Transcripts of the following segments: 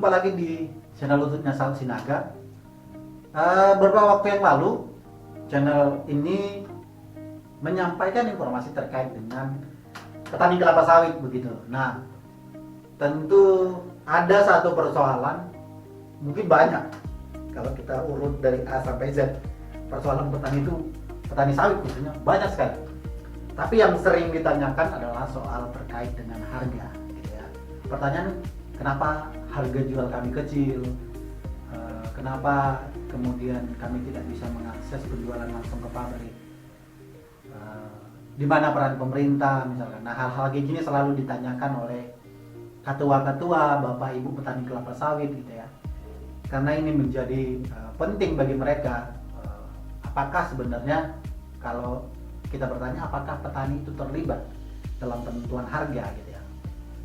Jumpa lagi di channel YouTube-nya Sal Sinaga. Beberapa waktu yang lalu, channel ini menyampaikan informasi terkait dengan petani kelapa sawit begitu. Nah, tentu ada satu persoalan, mungkin banyak. Kalau kita urut dari A sampai Z, persoalan petani sawit khususnya banyak sekali. Tapi yang sering ditanyakan adalah soal terkait dengan harga. Gitu ya. Pertanyaan, kenapa harga jual kami kecil? Kenapa kemudian kami tidak bisa mengakses penjualan langsung ke pabrik? Di mana peran pemerintah misalkan? Nah, hal-hal kayak gini selalu ditanyakan oleh ketua-ketua, bapak ibu petani kelapa sawit gitu ya. Karena ini menjadi penting bagi mereka. Apakah sebenarnya kalau kita bertanya apakah petani itu terlibat dalam penentuan harga gitu ya.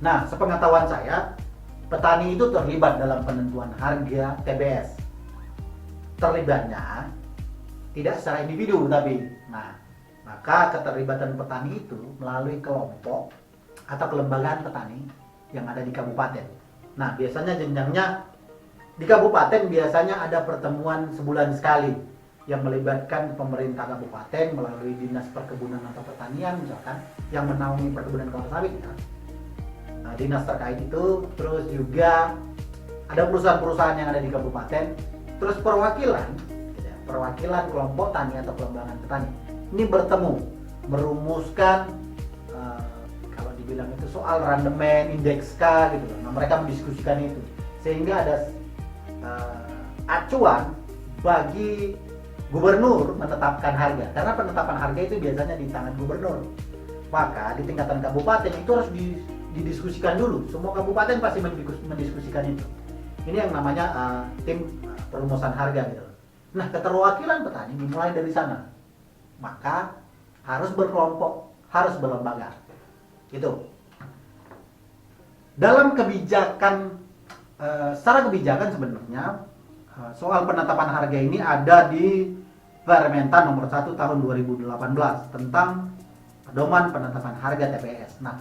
Nah, sepengetahuan saya, petani itu terlibat dalam penentuan harga TBS. Terlibatnya tidak secara individu tapi, nah, maka keterlibatan petani itu melalui kelompok atau kelembagaan petani yang ada di kabupaten. Nah, biasanya jenjangnya di kabupaten biasanya ada pertemuan sebulan sekali yang melibatkan pemerintah kabupaten melalui dinas perkebunan atau pertanian misalkan yang menaungi perkebunan kelapa sawit ya. Nah, dinas terkait itu, terus juga ada perusahaan-perusahaan yang ada di kabupaten, terus perwakilan kelompok tani atau kelembagaan petani ini bertemu merumuskan kalau dibilang itu soal randemen, indeks K gitu. Nah, mereka mendiskusikan itu sehingga ada acuan bagi gubernur menetapkan harga, karena penetapan harga itu biasanya di tangan gubernur. Maka di tingkatan kabupaten itu harus didiskusikan dulu. Semua kabupaten pasti mendiskusikan itu. Ini yang namanya tim perumusan harga gitu. Nah, keterwakilan petani dimulai dari sana. Maka harus berkelompok, harus berlembaga. Itu. Dalam kebijakan, secara kebijakan sebenarnya soal penetapan harga ini ada di Permentan nomor 1 tahun 2018 tentang pedoman penetapan harga TBS. Nah,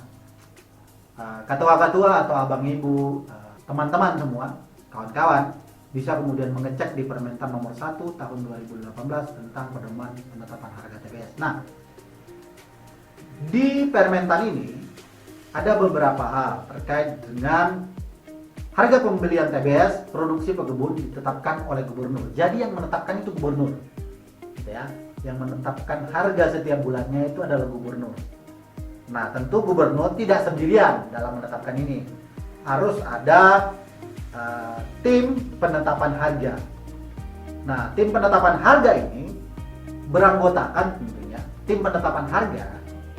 ketua-ketua atau abang ibu, teman-teman semua, kawan-kawan bisa kemudian mengecek di Permentan nomor 1 tahun 2018 tentang pedoman penetapan harga TBS. Nah, di Permentan ini ada beberapa hal terkait dengan harga pembelian TBS produksi pekebun ditetapkan oleh gubernur. Jadi yang menetapkan itu gubernur, gitu ya. Yang menetapkan harga setiap bulannya itu adalah gubernur. Nah, tentu gubernur tidak sendirian dalam menetapkan ini. Harus ada tim penetapan harga. Nah, tim penetapan harga ini beranggotakan tentunya tim penetapan harga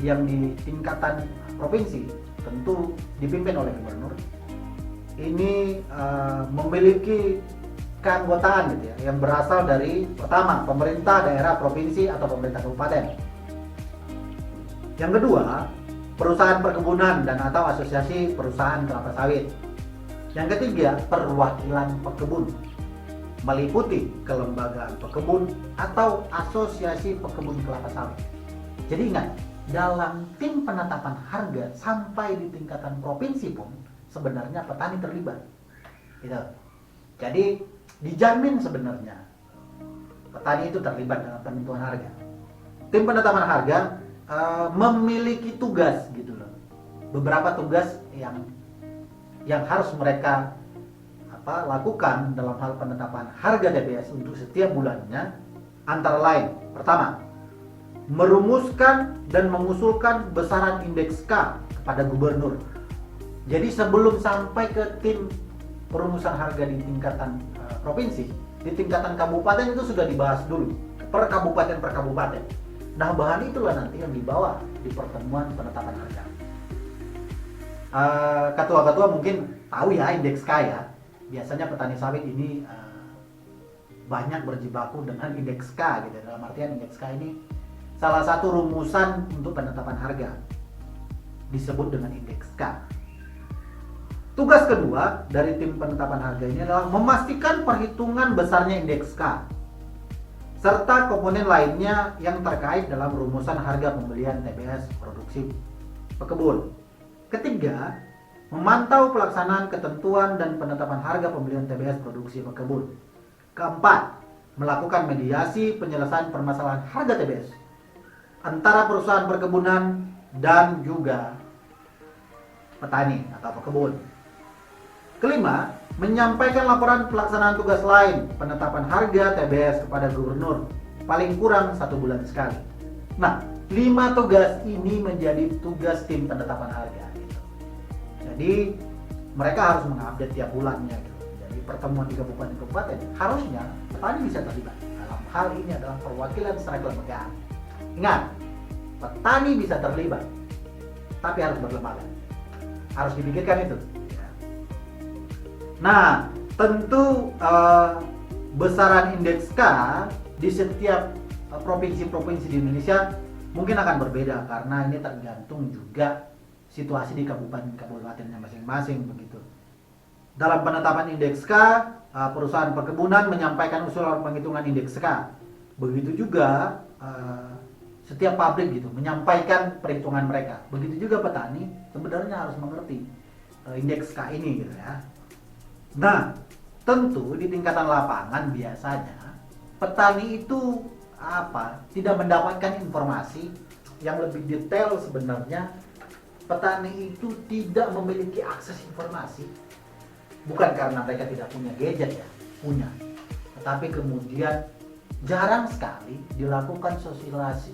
yang di tingkatan provinsi tentu dipimpin oleh gubernur. Ini memiliki keanggotaan gitu ya, yang berasal dari pertama pemerintah daerah provinsi atau pemerintah kabupaten. Yang kedua, perusahaan perkebunan dan atau asosiasi perusahaan kelapa sawit. Yang ketiga, perwakilan pekebun meliputi kelembagaan pekebun atau asosiasi pekebun kelapa sawit. Jadi ingat, dalam tim penetapan harga sampai di tingkatan provinsi pun sebenarnya petani terlibat, gitu. Jadi dijamin sebenarnya petani itu terlibat dalam penentuan harga. Tim penetapan harga memiliki tugas, gitu loh. Beberapa tugas yang harus mereka lakukan dalam hal penetapan harga TBS untuk setiap bulannya, antara lain, pertama, merumuskan dan mengusulkan besaran indeks K kepada gubernur. Jadi sebelum sampai ke tim perumusan harga di tingkatan provinsi, di tingkatan kabupaten itu sudah dibahas dulu per kabupaten. Nah, bahan itulah nanti yang dibawa di pertemuan penetapan harga. Ketua-ketua mungkin tahu ya indeks K ya. Biasanya petani sawit ini banyak berjibaku dengan indeks K gitu. Dalam artian indeks K ini salah satu rumusan untuk penetapan harga, disebut dengan indeks K. Tugas kedua dari tim penetapan harga ini adalah memastikan perhitungan besarnya indeks K serta komponen lainnya yang terkait dalam rumusan harga pembelian TBS produksi pekebun. Ketiga, memantau pelaksanaan ketentuan dan penetapan harga pembelian TBS produksi pekebun. Keempat, melakukan mediasi penyelesaian permasalahan harga TBS antara perusahaan perkebunan dan juga petani atau pekebun. Kelima, menyampaikan laporan pelaksanaan tugas lain penetapan harga TBS kepada gubernur paling kurang 1 bulan sekali. Nah, 5 tugas ini menjadi tugas tim penetapan harga. Gitu. Jadi mereka harus mengupdate tiap bulannya. Gitu. Jadi pertemuan di kabupaten-kabupaten harusnya petani bisa terlibat dalam hal ini adalah perwakilan secara kelembagaan. Ingat, petani bisa terlibat, tapi harus berlembaga. Harus dipikirkan itu. Nah, tentu besaran indeks K di setiap provinsi-provinsi di Indonesia mungkin akan berbeda karena ini tergantung juga situasi di kabupaten-kabupatennya masing-masing begitu. Dalam penetapan indeks K, perusahaan perkebunan menyampaikan usulan penghitungan indeks K. Begitu juga setiap pabrik gitu menyampaikan perhitungan mereka. Begitu juga petani sebenarnya harus mengerti indeks K ini gitu ya. Nah, tentu di tingkatan lapangan biasanya petani itu tidak mendapatkan informasi yang lebih detail sebenarnya. Petani itu tidak memiliki akses informasi bukan karena mereka tidak punya gadget ya, punya. Tetapi kemudian jarang sekali dilakukan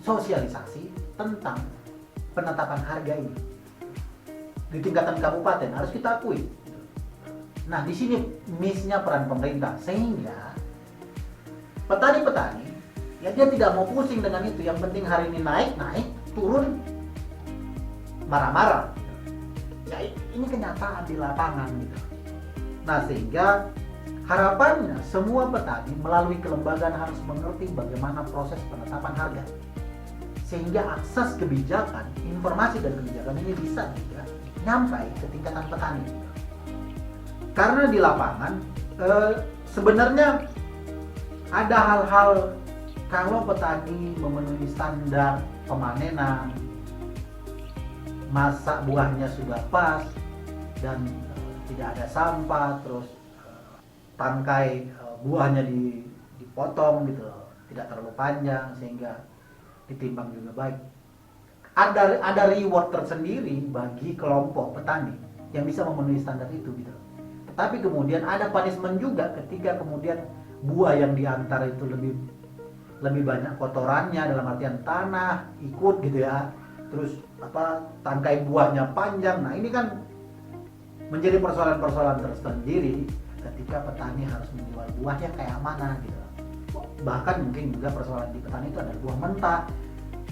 sosialisasi tentang penetapan harga ini. Di tingkatan kabupaten harus kita akui. Nah, di sini miss-nya peran pemerintah sehingga petani-petani ya dia tidak mau pusing dengan itu. Yang penting hari ini naik, turun, marah-marah. Ya ini kenyataan di lapangan gitu. Nah, sehingga harapannya semua petani melalui kelembagaan harus mengerti bagaimana proses penetapan harga. Sehingga akses kebijakan, informasi dan kebijakan ini bisa juga nyampai ke tingkatan petani. Karena di lapangan sebenarnya ada hal-hal kalau petani memenuhi standar pemanenan, masa buahnya sudah pas dan tidak ada sampah, terus tangkai buahnya dipotong gitu, tidak terlalu panjang sehingga ditimbang juga baik. Ada reward tersendiri bagi kelompok petani yang bisa memenuhi standar itu gitu. Tapi kemudian ada punishment juga ketika kemudian buah yang diantar itu lebih banyak kotorannya dalam artian tanah ikut gitu ya. Terus tangkai buahnya panjang. Nah, ini kan menjadi persoalan-persoalan tersendiri ketika petani harus menjual buahnya kayak mana gitu. Bahkan mungkin juga persoalan di petani itu ada buah mentah.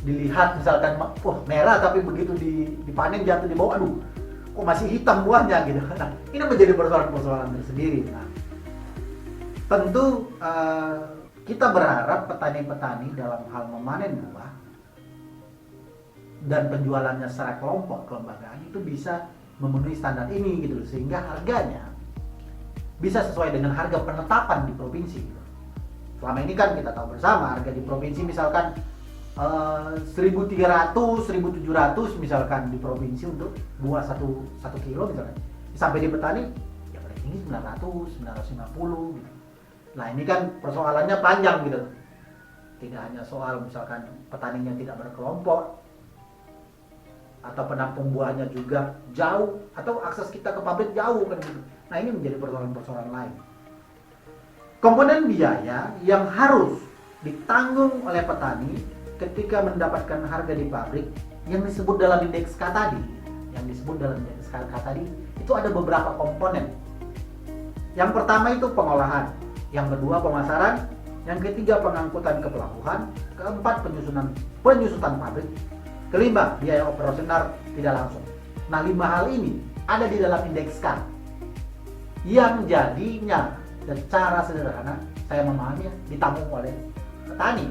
Dilihat misalkan merah tapi begitu dipanen jatuh di bawah, aduh kok masih hitam buahnya gitu. Nah, ini menjadi persoalan-persoalan tersendiri. Nah, tentu kita berharap petani-petani dalam hal memanen buah dan penjualannya secara kelembagaan itu bisa memenuhi standar ini gitu, sehingga harganya bisa sesuai dengan harga penetapan di provinsi. Selama ini kan kita tahu bersama harga di provinsi misalkan 1.300, 1.700 misalkan di provinsi untuk buah 1 kilo misalkan. Sampai di petani ya paling tinggi 900, 950 gitu. Nah, ini kan persoalannya panjang gitu. Tidak hanya soal misalkan petaninya tidak berkelompok atau penampung buahnya juga jauh atau akses kita ke pabrik jauh kan gitu. Nah, ini menjadi persoalan-persoalan lain. Komponen biaya yang harus ditanggung oleh petani ketika mendapatkan harga di pabrik yang disebut dalam indeks K tadi, itu ada beberapa komponen. Yang pertama itu pengolahan, yang kedua pemasaran, yang ketiga pengangkutan ke pelabuhan, keempat penyusutan pabrik, kelima biaya operasional tidak langsung. Nah, 5 hal ini ada di dalam indeks K yang jadinya secara sederhana saya memahami ditanggung oleh petani.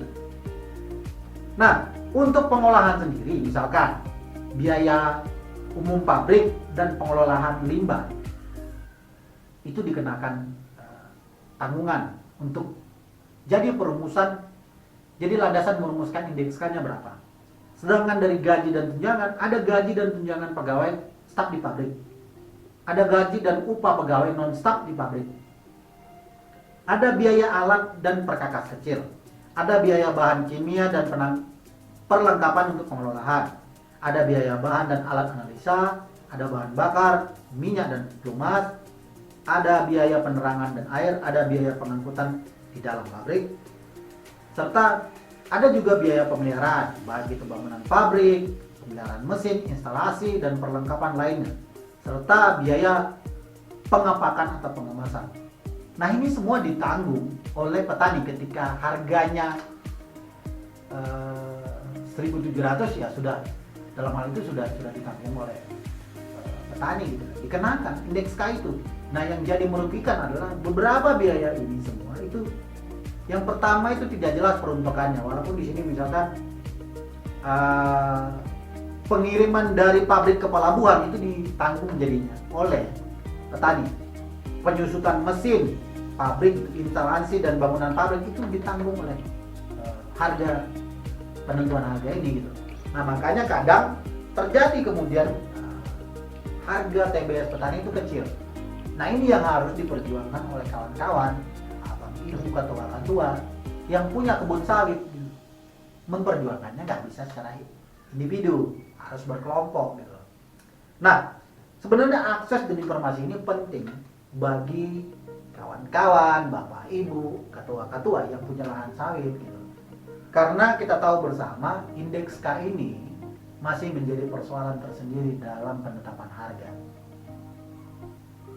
Nah, untuk pengolahan sendiri misalkan biaya umum pabrik dan pengelolaan limbah itu dikenakan tanggungan untuk jadi landasan merumuskan indeks K-nya berapa. Sedangkan dari gaji dan tunjangan, ada gaji dan tunjangan pegawai staf di pabrik. ada gaji dan upah pegawai non-staf di pabrik, ada biaya alat dan perkakas kecil, ada biaya bahan kimia dan perlengkapan untuk pengelolaan, ada biaya bahan dan alat analisa, ada bahan bakar, minyak dan pelumas, ada biaya penerangan dan air, ada biaya pengangkutan di dalam pabrik, serta ada juga biaya pemeliharaan, baik itu bangunan pabrik, pemeliharaan mesin, instalasi, dan perlengkapan lainnya, serta biaya pengapakan atau pengemasan. Nah, ini semua ditanggung oleh petani ketika harganya 1.700 ya sudah, dalam hal itu sudah ditanggung oleh petani gitu, dikenakan indeks K itu. Nah, yang jadi merugikan adalah beberapa biaya ini semua itu. Yang pertama itu tidak jelas peruntukannya, walaupun di sini misalkan pengiriman dari pabrik ke pelabuhan itu ditanggung jadinya oleh petani. Penyusutan mesin pabrik, instalasi dan bangunan pabrik itu ditanggung oleh harga, penentuan harga ini gitu. Nah, makanya kadang terjadi kemudian harga TBS petani itu kecil. Nah, ini yang harus diperjuangkan oleh kawan-kawan ibu ketua-ketua yang punya kebun sawit. Memperjuangkannya nggak bisa secara individu, harus berkelompok gitu. Nah, sebenarnya akses dan informasi ini penting bagi kawan-kawan, bapak ibu, ketua-ketua yang punya lahan sawit gitu. Karena kita tahu bersama indeks K ini masih menjadi persoalan tersendiri dalam penetapan harga.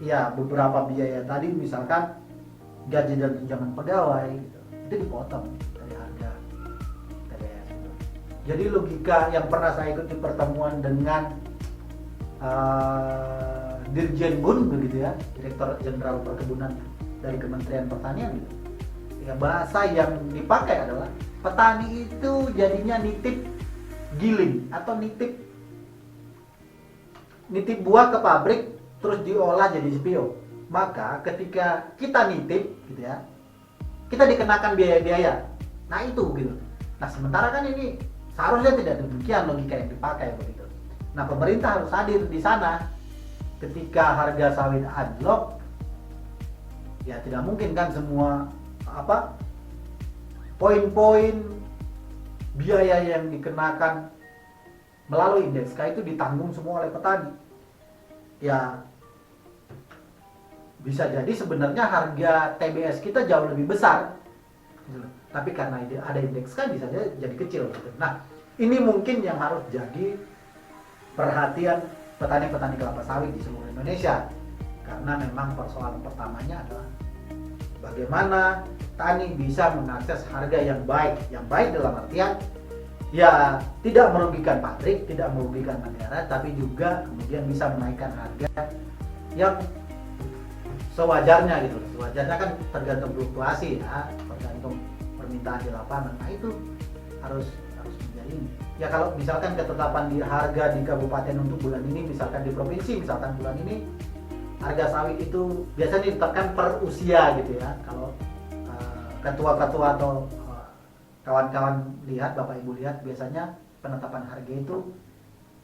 Ya, beberapa biaya tadi misalkan gaji dan tunjangan pegawai gitu, itu dipotong dari harga TBS gitu. Jadi logika yang pernah saya ikuti pertemuan dengan Dirjen Bun begitu ya, Direktur Jenderal Perkebunan dari Kementerian Pertanian gitu. Ya, bahasa yang dipakai adalah petani itu jadinya nitip giling atau nitip buah ke pabrik terus diolah jadi CPO. Maka ketika kita nitip gitu ya, kita dikenakan biaya-biaya. Nah, itu gitu. Nah, sementara kan ini seharusnya tidak demikian logika yang dipakai begitu. Nah, pemerintah harus hadir di sana ketika harga sawit anjlok. Ya, tidak mungkin kan semua poin-poin biaya yang dikenakan melalui indeks K itu ditanggung semua oleh petani. Ya, bisa jadi sebenarnya harga TBS kita jauh lebih besar, tapi karena ada indeks K bisa jadi kecil. Nah, ini mungkin yang harus jadi perhatian petani-petani kelapa sawit di seluruh Indonesia, karena memang persoalan pertamanya adalah bagaimana petani bisa mengakses harga yang baik dalam artian ya tidak merugikan pabrik, tidak merugikan negara, tapi juga kemudian bisa menaikkan harga yang sewajarnya gitu. Sewajarnya kan tergantung fluktuasi ya, tergantung permintaan di lapangan. Nah, itu harus menjadi ini. Ya, kalau misalkan ketetapan di harga di kabupaten untuk bulan ini, misalkan di provinsi, misalkan bulan ini harga sawit itu biasanya ditetapkan per usia gitu ya. Kalau ketua-ketua atau kawan-kawan lihat, bapak ibu lihat, biasanya penetapan harga itu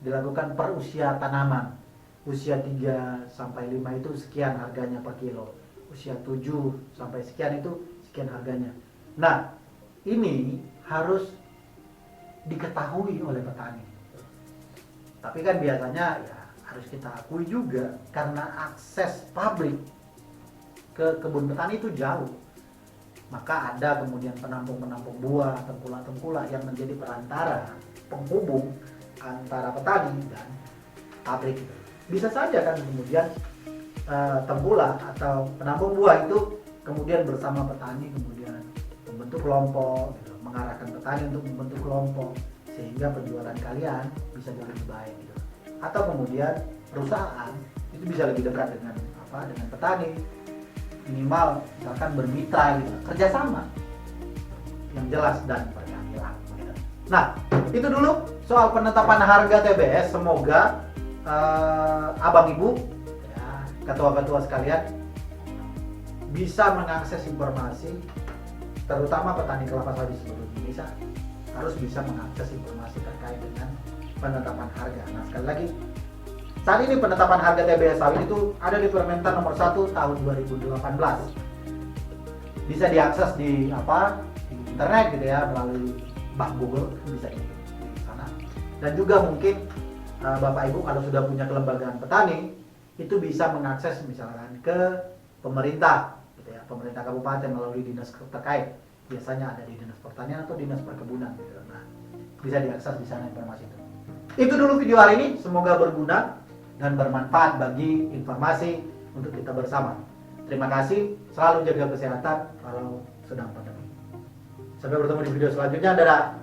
dilakukan per usia tanaman. Usia 3 sampai 5 itu sekian harganya per kilo. Usia 7 sampai sekian itu sekian harganya. Nah, ini harus diketahui oleh petani. Tapi kan biasanya ya harus kita akui juga karena akses pabrik ke kebun petani itu jauh. Maka ada kemudian penampung-penampung buah, tengkulak-tengkulak yang menjadi perantara, penghubung antara petani dan pabrik. Bisa saja kan kemudian tengkulak atau penampung buah itu kemudian bersama petani kemudian membentuk kelompok gitu, mengarahkan petani untuk membentuk kelompok sehingga penjualan kalian bisa jauh lebih baik gitu. Atau kemudian perusahaan itu bisa lebih dekat dengan petani, minimal misalkan bermitra gitu, kerjasama yang jelas dan berkeadilan gitu. Nah, itu dulu soal penetapan harga TBS. Semoga abang ibu ya, ketua-ketua sekalian bisa mengakses informasi, terutama petani kelapa sawit di seluruh Indonesia harus bisa mengakses informasi terkait dengan penetapan harga. Nah, sekali lagi Saat ini penetapan harga TBS sawit itu ada di Permentan nomor 1 tahun 2018. Bisa diakses di di internet gitu ya, melalui Bang Google bisa di sana. Dan juga mungkin Bapak Ibu kalau sudah punya kelembagaan petani itu bisa mengakses misalkan ke pemerintah gitu ya, pemerintah kabupaten melalui dinas terkait. Biasanya ada di dinas pertanian atau dinas perkebunan gitu. Nah, bisa diakses di sana informasi itu. Itu dulu video hari ini, semoga berguna dan bermanfaat bagi informasi untuk kita bersama. Terima kasih, selalu jaga kesehatan kalau sedang pandemi. Sampai bertemu di video selanjutnya, dadah.